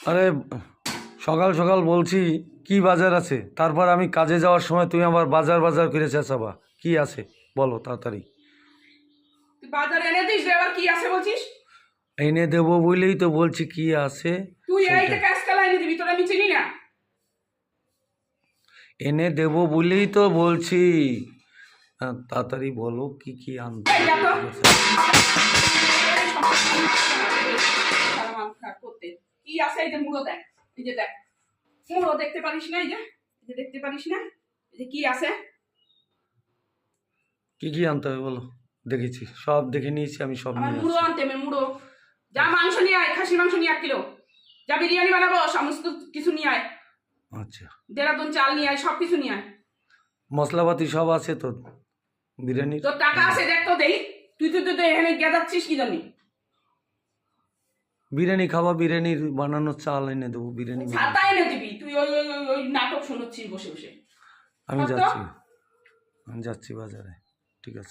আরে সকাল সকাল বলছি কি বাজার আছে, তারপর আমি কাজে যাওয়ার সময় তুমি আবার বাজার বাজার করে চেঁচাবা। কি আছে বলো তাড়াতাড়ি। তুই বাজার এনে দিস রে, আবার কি আছে বলছিস? এনে দেবো বলেই তো বলছি কি আছে তুই এই সেটা। যে কাজকালা এনে দিবি, তোরা আমি চিনি না। এনে দেবো বলেই তো বলছি। তাড়াতাড়ি বলো কি কি আনতে এই যা তো। হবে। সারা মাল খারাপ করতে। কি আছে এই যে মুড়ো দেখ, এই যে দেখ মুড়ো দেখতে পারিস না? এই যে দেখতে পারিস না? এই যে কি আছে? কি কি আনতে হবে বলো, দেখেছি সব দেখে নিয়েছি আমি, সব আমার নিয়ে মুড়ো আসছি। আনতে হবে, মুড়ো। যা মাংস নিয়ে আয়, খাসির মাংস নিয়ে 1 কিলো। যা বিরিয়ানি বানাবো সমস্ত কিছু নিয়ে আয়। আচ্ছা, দেরাদুন চাল নিয়ে আয়, সব কিছু নিয়ে আয়। মশলাপাতি সব আছে তো বিরিয়ানির? তোর টাকা আছে দেখ তো দেই। তুই এখানে গেদাচ্ছিস কি জানি? বিরিয়ানি খাওয়া, বিরিয়ানির বানানোর চাল এনে দেবো, বিরিয়ানি বানাবো। ছাতা এনে দিবি তুই? ওই নাটক শোনাচ্ছিস বসে বসে। আমি কত? যাচ্ছি, আমি যাচ্ছি বাজারে। ঠিক আছে।